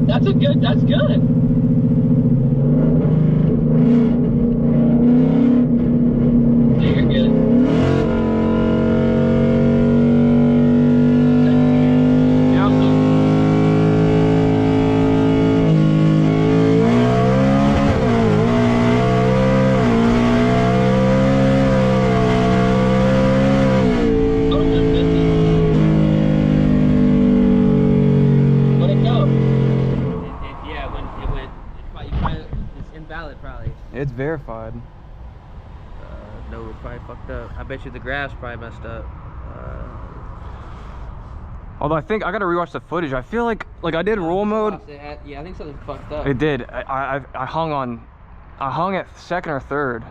That's good. Yeah, you're good. It's verified. No, it's probably fucked up. I bet you the graph's probably messed up. Although I think I gotta rewatch the footage. I feel like I did roll mode. Yeah, I think something fucked up. It did. I hung at second or third.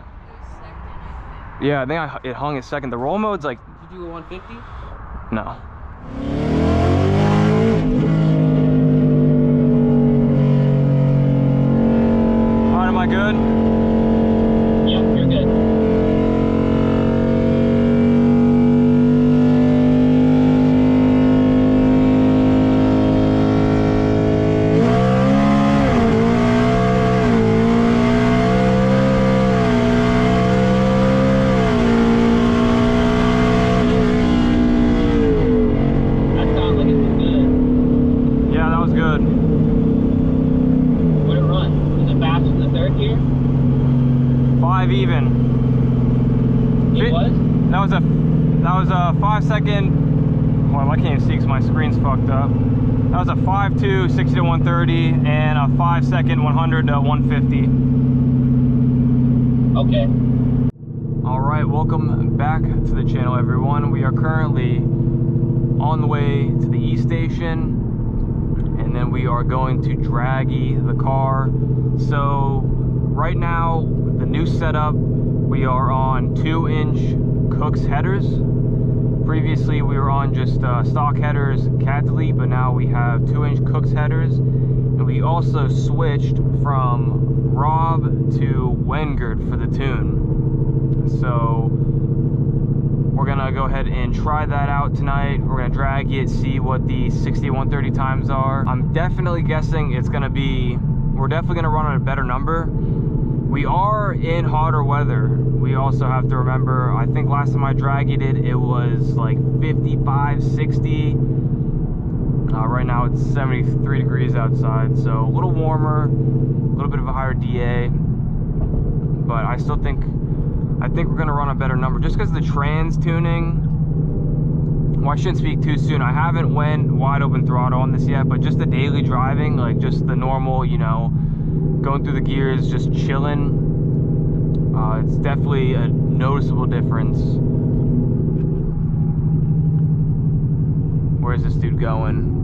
Yeah, I think it hung at second. The roll mode's like. Did you do a 150? No. All right, am I good? Yep, you're good. That was a 5 second. Well, I can't even see because my screen's fucked up. That was a 5.2 60 to 130 and a 5 second 100 to 150. Okay. All right, welcome back to the channel, everyone. We are currently on the way to the E station, and then we are going to draggy the car. So right now, the new setup, we are on 2-inch Cook's headers. Previously we were on just stock headers, cat delete, but now we have 2-inch Cook's headers, and we also switched from Rob to Wengert for the tune. So we're gonna go ahead and try that out tonight. We're gonna drag it, see what the 60-130 times are. I'm definitely guessing it's gonna be, we're definitely gonna run on a better number. We are in hotter weather. We also have to remember, I think last time I dragged it was like 55, 60. Right now it's 73 degrees outside, so a little warmer, a little bit of a higher DA. But I still think, we're gonna run a better number just because the trans tuning. Well, I shouldn't speak too soon. I haven't went wide open throttle on this yet, but just the daily driving, like just the normal, you know, going through the gears, just chilling. It's definitely a noticeable difference. Where's this dude going?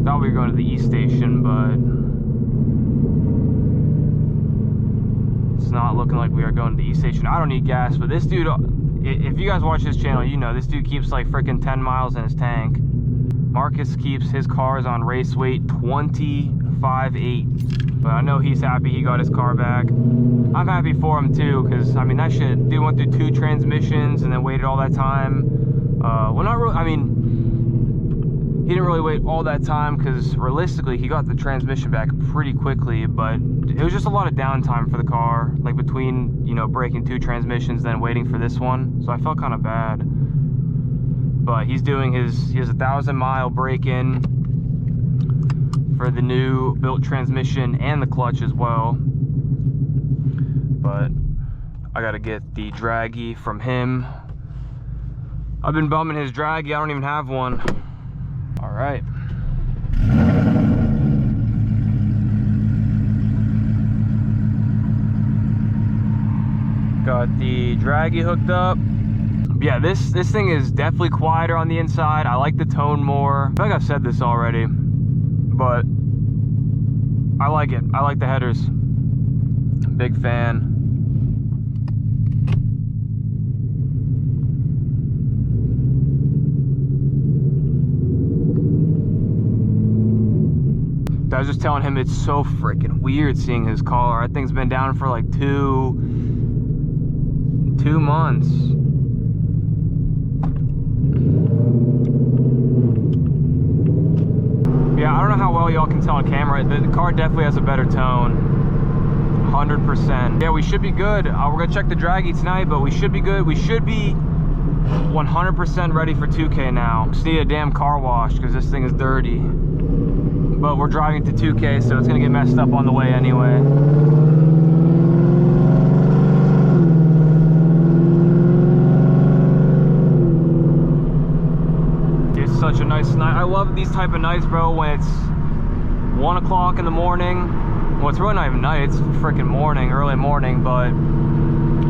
Thought we were going to the E station, but it's not looking like we are going to the E station. I don't need gas, but this dude, if you guys watch this channel, you know this dude keeps like freaking 10 miles in his tank. Marcus keeps his cars on race weight 25.8. But I know he's happy he got his car back. I'm happy for him too, because I mean that shit, dude went through 2 transmissions and then waited all that time. Well, not really, I mean, he didn't really wait all that time because realistically he got the transmission back pretty quickly, but it was just a lot of downtime for the car, like between, you know, breaking 2 transmissions then waiting for this one. So I felt kind of bad. But he's doing he has a 1,000-mile break-in for the new built transmission and the clutch as well. But I gotta get the draggy from him. I've been bumming his draggy, I don't even have one. All right. Got the draggy hooked up. Yeah, this thing is definitely quieter on the inside. I like the tone more. I feel like I've said this already, but I like it. I like the headers. Big fan. I was just telling him it's so freaking weird seeing his car. That thing's been down for like two months. all y'all can tell on camera, the car definitely has a better tone. 100%. Yeah, we should be good. We're gonna check the draggy tonight, but we should be good. We should be 100% ready for 2K now. Just need a damn car wash because this thing is dirty. But we're driving to 2K, so it's gonna get messed up on the way anyway. It's such a nice night. I love these type of nights, bro, when it's 1 o'clock in the morning. Well, it's really not even night, it's freaking morning, early morning, but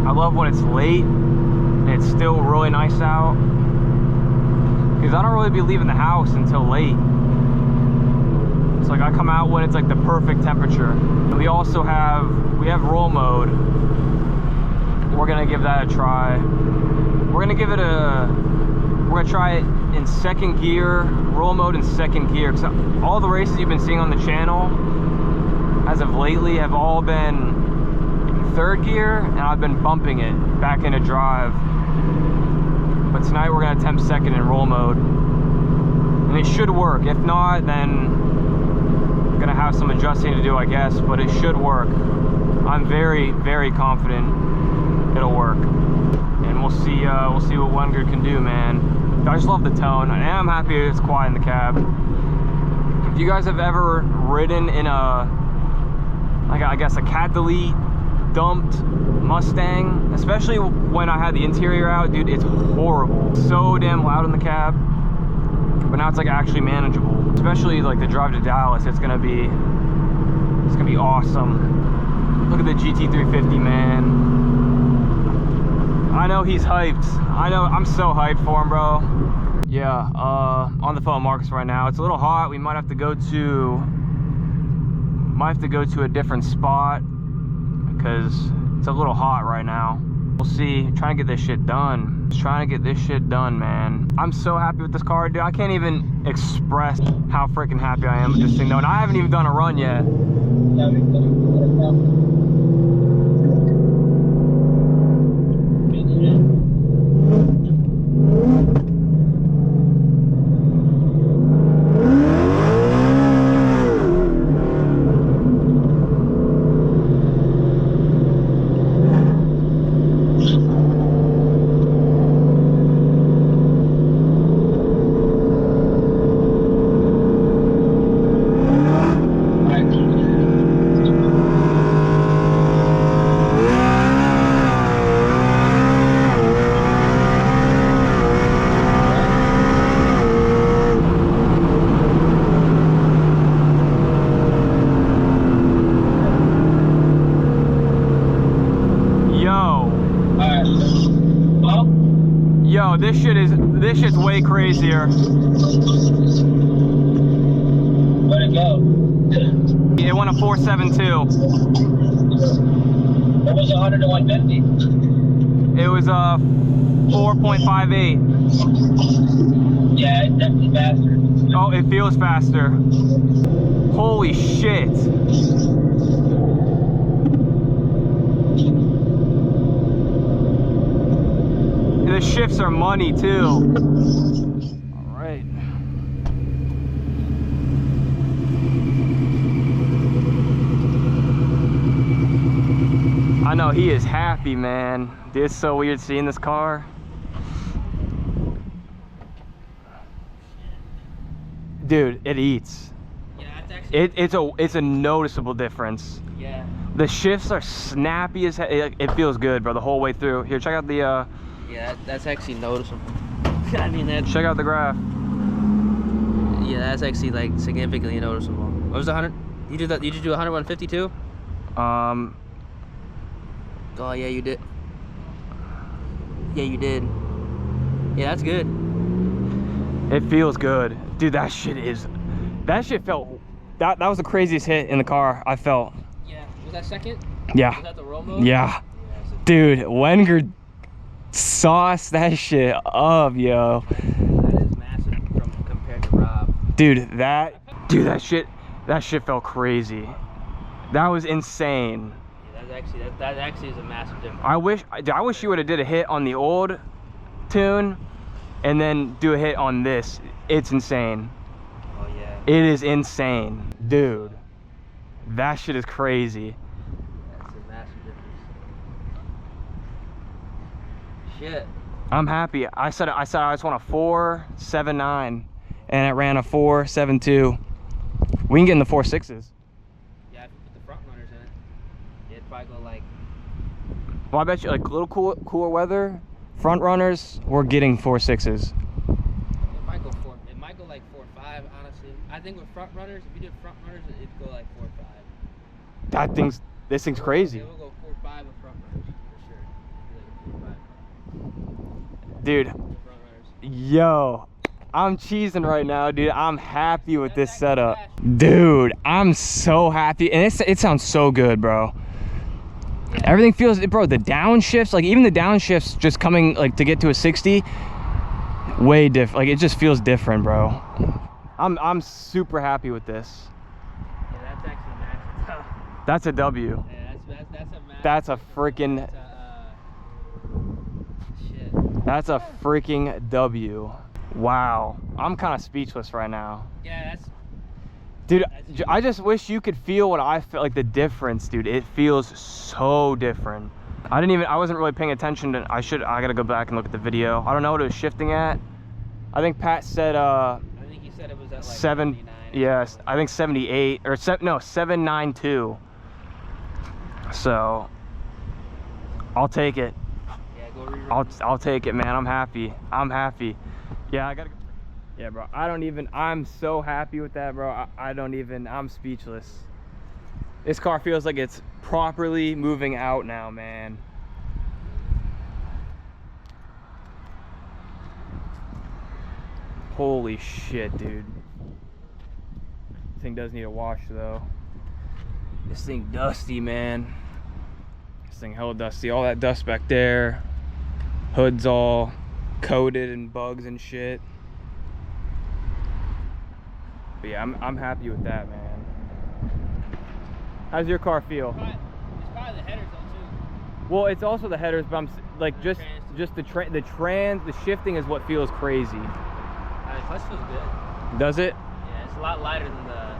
I love when it's late and it's still really nice out. Because I don't really be leaving the house until late. It's like I come out when it's like the perfect temperature. And we also have roll mode. We're gonna give that a try. We're gonna try it in second gear, roll mode in second gear. Because all the races you've been seeing on the channel as of lately have all been third gear, and I've been bumping it back into drive. But tonight we're gonna attempt second in roll mode. And it should work. If not, then I'm gonna have some adjusting to do, I guess, but it should work. I'm very, very confident it'll work. And we'll see what Wenger can do, man. I just love the tone, and I'm happy it's quiet in the cab. If you guys have ever ridden in a, like, I guess a cat-delete dumped Mustang, especially when I had the interior out, dude, it's horrible. So damn loud in the cab, but now it's like actually manageable. Especially like the drive to Dallas, it's gonna be awesome. Look at the GT350, man. I know he's hyped. I know, I'm so hyped for him, bro. Yeah, on the phone with Marcus right now. It's a little hot. We might have to go to a different spot because it's a little hot right now. We'll see. Trying to get this shit done. Just trying to get this shit done, man. I'm so happy with this car, dude. I can't even express how freaking happy I am with this thing, though. And I haven't even done a run yet. Yo, this shit's way crazier. Where'd it go? It went a 472. What was 100 to 150? It was a 4.58. Yeah, it's definitely faster. Oh, it feels faster. Holy shit. The shifts are money too. All right. I know he is happy, man. Dude, it's so weird seeing this car. Dude, it eats. Yeah, that's actually... It's a noticeable difference. Yeah. The shifts are snappy as hell. It feels good, bro, the whole way through. Here, check out the Yeah, that's actually noticeable. I mean, that... check out the graph. Yeah, that's actually, like, significantly noticeable. What was the 100? You did 100, 150 too? Oh, yeah, you did. Yeah, you did. Yeah, that's good. It feels good. Dude, that shit felt... That was the craziest hit in the car I felt. Yeah. Was that second? Yeah. Was that the roll mode? Yeah. Dude, Wenger sauced that shit up, yo. That is massive compared to Rob. Dude, that shit felt crazy. That was insane. Yeah, that actually is a massive difference. I wish you would have did a hit on the old tune and then do a hit on this. It's insane. Oh yeah. It is insane, dude. That shit is crazy. That's a massive difference. Shit. I'm happy. I said I just want a 4.79, and it ran a 4.72. We can get in the 4.6s. Yeah, if you put the front runners in it, it'd probably go like. Well, I bet you like a little cooler weather, front runners, we're getting 4.6s. It might go four. It might go like 4.5. Honestly, I think with front runners, if you did front runners, it'd go like 4.5. This thing's crazy. It will go 4.5 with front runners for sure. Like 4.5. Dude, Front runners. yo, I'm cheesing right now, dude. I'm happy with this setup. Dude, I'm so happy. And it sounds so good, bro. Yeah. Everything feels, bro, the downshifts, like even the downshifts just coming like to get to a 60, way different. Like it just feels different, bro. I'm super happy with this. Yeah, that's actually massive. That's a W. Yeah, that's a massive. That's a freaking, shit. that's a freaking W. Wow. I'm kind of speechless right now. Yeah, that's. Dude, I just wish you could feel what I felt, like the difference, dude. It feels so different. I wasn't really paying attention to, I gotta go back and look at the video. I don't know what it was shifting at. I think Pat said, I think he said it was at like 79. Yes, I think 78, or no, 792. So, I'll take it. Yeah, go rerun. I'll take it, man. I'm happy. I'm happy. Yeah, I gotta go. Yeah, bro, I'm so happy with that, bro. I'm speechless. This car feels like it's properly moving out now, man. Holy shit, dude. This thing does need a wash, though. This thing dusty, man. This thing hella dusty. All that dust back there. Hood's all coated in bugs and shit. But yeah, I'm happy with that, man. How's your car feel? It's probably the headers though too. Well, it's also the headers, but I'm like just the shifting is what feels crazy. The clutch feels good. Does it? Yeah, it's a lot lighter than the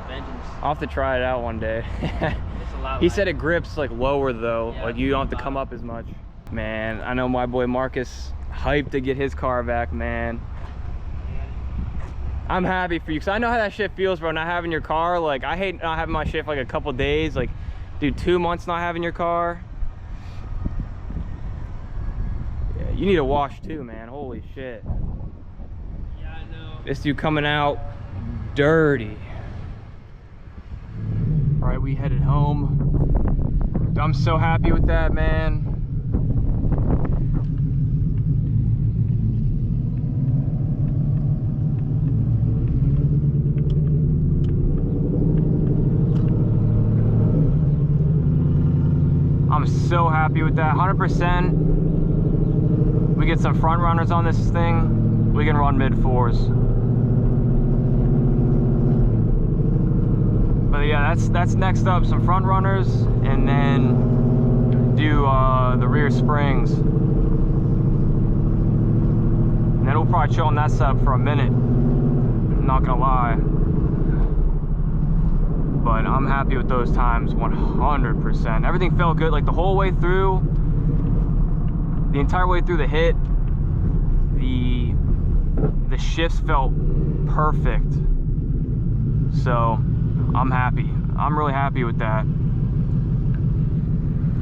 Vengeance. I'll have to try it out one day. It's a lot. He said it grips like lower though, Yeah, like you don't have to come up as much. Man, I know my boy Marcus hyped to get his car back, man. I'm happy for you, because I know how that shit feels, bro, not having your car. Like, I hate not having my shit for like a couple days. Like, dude, 2 months not having your car. Yeah, you need a wash too, man. Holy shit. Yeah, I know. This dude coming out dirty. All right, we headed home. I'm so happy with that, man. I'm so happy with that. 100%. We get some front runners on this thing, we can run mid-4s. But yeah, that's next up. Some front runners, and then do the rear springs. And then we'll probably chill on that setup for a minute. I'm not gonna lie. But I'm happy with those times, 100%. Everything felt good, like the whole way through, the entire way through the hit, the shifts felt perfect. So I'm happy. I'm really happy with that.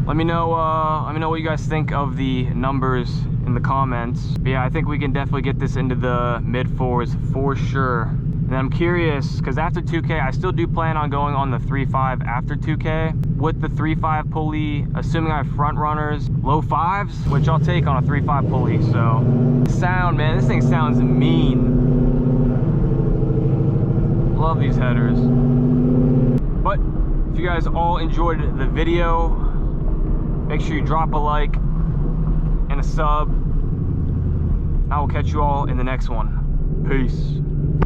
Let me know what you guys think of the numbers in the comments. But yeah, I think we can definitely get this into the mid-4s for sure. And I'm curious, because after 2K, I still do plan on going on the 3.5 after 2K. With the 3.5 pulley, assuming I have front runners, low 5s, which I'll take on a 3.5 pulley. So, sound, man, this thing sounds mean. Love these headers. But if you guys all enjoyed the video, make sure you drop a like and a sub. I will catch you all in the next one. Peace.